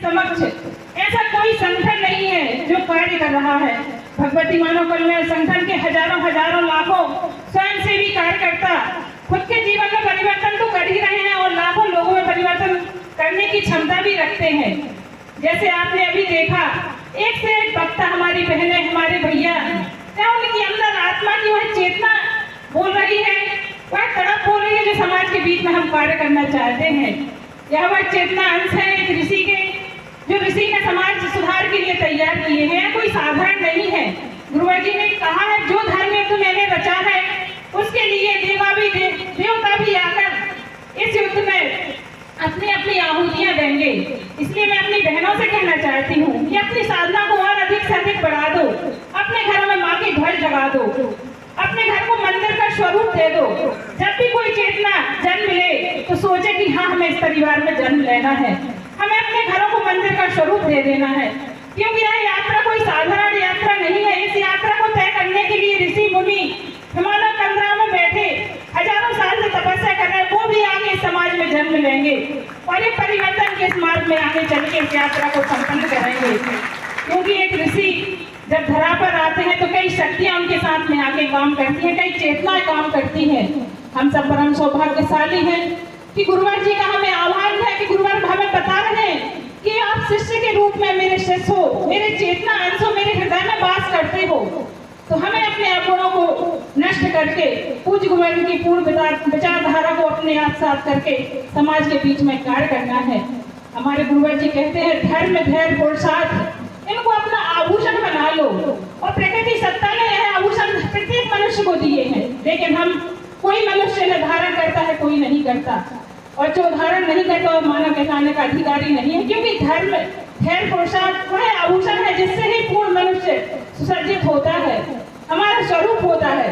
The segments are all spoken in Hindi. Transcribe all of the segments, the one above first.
समक्ष ऐसा कोई संगठन नहीं है जो कार्य कर रहा है। भगवती मानव कल्याण संगठन के हजारों लाखों स्वयंसेवी कार्यकर्ता खुद के जीवन में परिवर्तन तो कर ही रहे हैं और लाखों लोगों में परिवर्तन करने की क्षमता भी रखते हैं। जैसे आपने अभी देखा, एक से एक वक्ता, हमारी बहनें, हमारे भैया, क्या उनके अंदर आत्मा की वह चेतना बोल रही है, वह तड़प बोल रही है जो समाज के बीच में हम कार्य करना चाहते हैं। यह वह चेतना अंश है एक ऋषि के, जो ऋषि ने समाज सुधार के लिए तैयार किए हैं। कोई साधारण नहीं है। गुरुवर जी ने कहा है, जो धर्म युद्ध मैंने रचा है उसके लिए देवता भी आकर इस युद्ध में अपनी अपनी आहुतियां देंगे। इसलिए मैं अपनी बहनों से कहना चाहती हूँ कि अपनी साधना को और अधिक से अधिक बढ़ा दो, अपने घरों में माँ की ध्वज जगा दो, अपने घर को मंदिर का स्वरूप दे दो। जब भी कोई चेतना जन्म ले तो सोचे कि हाँ, हमें इस परिवार में जन्म लेना है, हमें अपने घरों को मंदिर का स्वरूप दे देना है। क्योंकि यह यात्रा कोई साधारण यात्रा नहीं है। इस यात्रा को तय करने के लिए ऋषि मुनि हिमालय कंदरा में बैठे हजारों साल से तपस्या कर रहे हैं, वो भी आगे समाज में जन्म लेंगे और एक परिवर्तन के इस मार्ग में आगे चल के इस यात्रा को संपन्न करेंगे। क्योंकि एक ऋषि जब धरा पर आते हैं तो कई शक्तियां उनके साथ में आके काम करती हैं, कई चेतनाएं काम करती हैं। हम सब परम सौभाग्यशाली हैं कि गुरुवर जी का हमें आह्वान है कि गुरुवर हमें बता रहे हैं कि आप शिष्य के रूप में मेरे शिष्य हो, मेरे चेतना अंश हो, मेरे हृदय में वास करते हो। तो हमें अपने अवगुणों को नष्ट करके पूज्य गुरुवर जी की पूर्ण विचारधारा को अपने आप साथ करके समाज के बीच में कार्य करना है। हमारे गुरुवर जी कहते हैं, धर्म धैर्य पुरुषार्थ इनको अपना आभूषण बना लो। और प्रकृति सत्ता ने यह आभूषण प्रत्येक मनुष्य को दिए हैं, लेकिन हम कोई मनुष्य ने धारण करता है, कोई नहीं करता। और जो धारण नहीं करता वो मानव कहलाने का अधिकारी नहीं है। क्योंकि धर्म धैर्य पुरुषार्थ वह आभूषण है जिससे ही पूर्ण मनुष्य सुसज्जित होता है, हमारा स्वरूप होता है।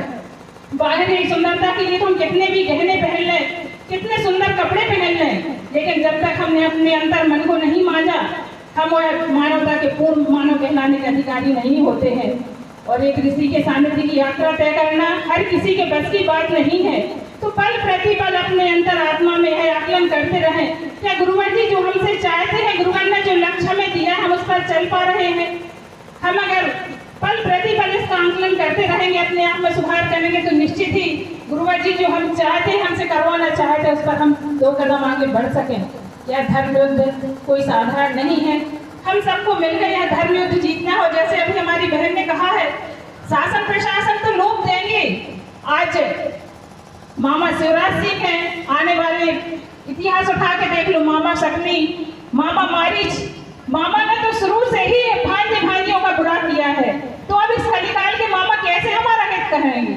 बाहरी सुंदरता के लिए तो हम कितने भी गहने पहन लें, कितने सुंदर कपड़े पहन लें, लेकिन जब तक हमने अपने अंतर मन को नहीं मांझा, हम मानवता के पूर्ण मानव कहलाने के अधिकारी नहीं होते हैं। और एक ऋषि के सानिध्य की यात्रा तय करना हर किसी के बस की बात नहीं है। तो पल प्रतिपल अपने अंतर आत्मा में है आकलन करते रहें, क्या गुरुवर जी जो हमसे चाहते हैं, गुरुवर ने जो लक्ष्य हमें दिया, हम उस पर चल पा रहे हैं। हम अगर पल प्रतिपल इसका आकलन करते रहेंगे, अपने आप में सुधार करेंगे, तो निश्चित ही गुरुवर जी जो हम चाहते हैं, हमसे करवाना चाहते हैं, उस पर हम 2 कदम आगे बढ़ सकें। यह धर्म युद्ध कोई साधारण नहीं है। हम सबको मिलकर यह धर्म युद्ध जीतना हो। जैसे अभी हमारी बहन ने कहा है, शासन प्रशासन तो लोग देंगे। आज मामा शिवराज सिंह हैं, आने वाले इतिहास उठा के देख लो, मामा शक्ति, मामा मारीच, मामा ने तो शुरू से ही भाइयों का बुरा किया है। तो अब इस कलिकाल के मामा कैसे हमारा हित करेंगे?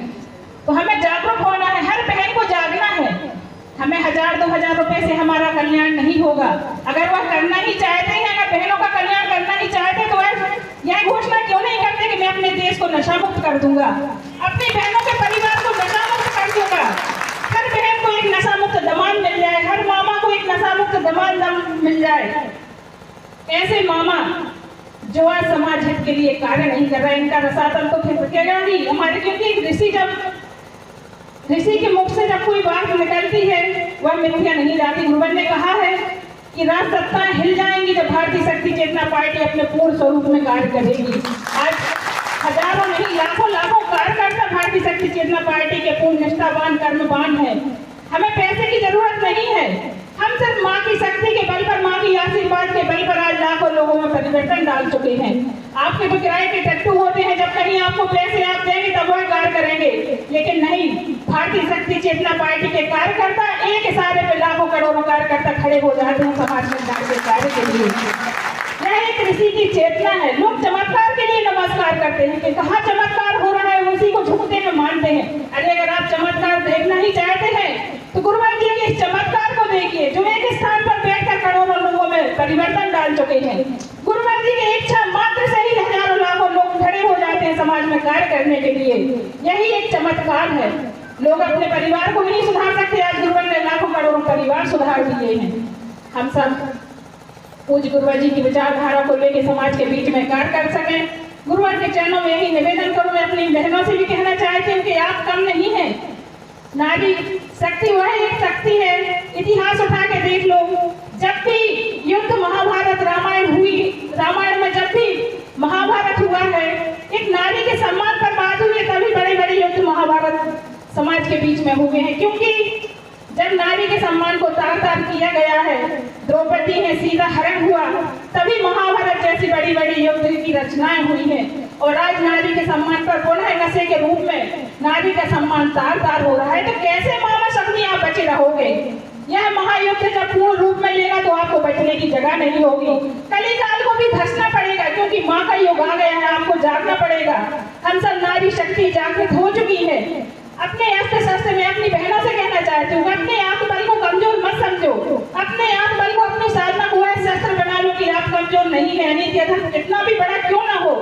तो हमें जागरूक होना है, हर बहन को जागना है। हमें 1000-2000 रुपए से हमारा कल्याण नहीं होगा। अगर वह करना ही चाहते हैं, अगर बहनों का कल्याण करना ही चाहते हैं, तो वह यह घोषणा क्यों नहीं करते कि मैं अपने देश को नशा मुक्त कर दूंगा, अपनी बहनों के परिवार को नशा मुक्त कर दूंगा। हर बहन को एक नशा मुक्त दमान मिल जाए, हर मामा को एक नशा मुक्त दमान मिल जाए। ऐसे मामा जो आज समाज हित के लिए कार्य नहीं कर रहे, इनका रसातल तो फिर रुकेगा नहीं हमारे। क्योंकि ऋषि के मुख से जब कोई बात निकलती है, वह मिथ्या नहीं जाती। गुरुवर ने कहा है कि राज सत्ताएं हिल जाएंगी जब भारतीय शक्ति चेतना पार्टी अपने पूर्ण स्वरूप में कार्य करेगी। आज हजारों नहीं लाखों कार्यकर्ता भारतीय शक्ति चेतना पार्टी के पूर्ण निष्ठावान कर्मवान है। हमें पैसे की जरूरत नहीं है। हम सिर्फ माँ की शक्ति के बल पर, माँ की आशीर्वाद के बल पर आज लाखों लोगों में परिवर्तन डाल चुके हैं। आपके जो किराए के टट्टू होते हैं, जब कहीं आपको पैसे आप देंगे तब वह कार्य करेंगे, लेकिन नहीं, भारतीय शक्ति चेतना पार्टी के कार्यकर्ता एक इशारे पे लाखों करोड़ों कार्यकर्ता खड़े हो जाते हैं समाज कल्याण के कार्य के लिए। यह एक ऋषि की चेतना है। लोग चमत्कार के लिए नमस्कार करते हैं कि कहाँ चमत्कार हो रहा है, उसी को झुकते हैं, मानते हैं। अरे अगर आप चमत्कार देखना ही चाहते हैं तो गुरुवर जी के इस चमत्कार को देखिए, जो एक स्थान पर बैठकर करोड़ों लोगों में परिवर्तन डाल चुके हैं। गुरुवर जी की इच्छा मात्र से ही हजारों लाखों लोग खड़े हो जाते हैं समाज में कार्य करने के लिए। यही एक चमत्कार है। लोग अपने परिवार को नहीं सुधार सकते, आज गुरुवर ने लाखों करोड़ों परिवार सुधार दिए हैं। हम सब पूज्य गुरुवर जी की विचारधारा को लेकर समाज के बीच में कार्य कर सकें। गुरुवर के चरणों में यही निवेदन करूं। मैं अपनी बहनों से भी कहना चाहती हूँ कि आप कम नहीं है। नारी शक्ति वह एक शक्ति है। इतिहास उठा के देख लो, जब भी युद्ध महाभारत रामायण हुए हैं, क्योंकि जब नारी के सम्मान को तार तार किया गया है, द्रौपदी में सीता हरण हुआ, तभी महाभारत जैसी बड़ी बड़ी युद्ध की रचनाएं हुई हैं और आज नारी के सम्मान पर पुनः नशे के रूप में नारी का सम्मान तार तार हो रहा है। तो कैसे मामा शक्ति आप बचे रहोगे? यह महायुद्ध जब पूर्ण रूप में लेगा तो आपको बचने की जगह नहीं होगी। कलिकाल को भी धंसना पड़ेगा, क्योंकि माँ का युग आ गया है, आपको जागना पड़ेगा। हम सब नारी शक्ति जागृत हो चुकी है। अपने अस्त्र शस्त्र में अपनी बहनों से कहना चाहती हूँ, अपने आत्मबल को कमजोर मत समझो, अपने आत्मबल को अपनी साधना को वह शस्त्र बना लो कि आप कमजोर नहीं है। नीति अधर्म कितना भी बड़ा क्यों ना हो,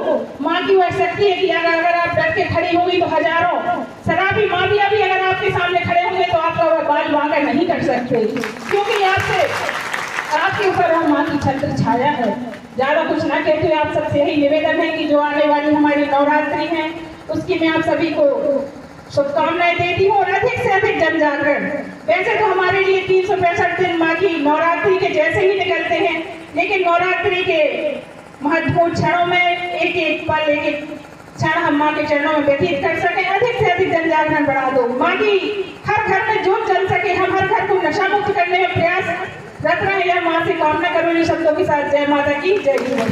माँ की वह शक्ति है कि अगर आप डट के खड़ी होगी तो हजारों शराबी माफिया भी अगर आपके सामने खड़े होंगे तो आपका वह बाल वाका नहीं कर सकते, क्योंकि आपके ऊपर वह माँ की छत्र छाया है। ज्यादा कुछ ना कहते हुए आप सबसे यही निवेदन है कि जो आने वाली हमारी नवरात्रि है उसकी मैं आप सभी को शुभकामनाएं देती हूँ और अधिक से अधिक जन जागरण। वैसे तो हमारे लिए 365 दिन माँ की नवरात्रि के जैसे ही निकलते हैं, लेकिन नवरात्रि के महत्वपूर्ण क्षणों में एक एक पल एक एक क्षण हम माँ के चरणों में व्यतीत कर सके। अधिक से अधिक जन जागरण बढ़ा दो, माँ की हर घर में जोत जल सके, हम हर घर को नशा मुक्त करने में प्रयास रत रहे। यह माँ से कामना करूँ इन शब्दों के साथ। जय माता की जय।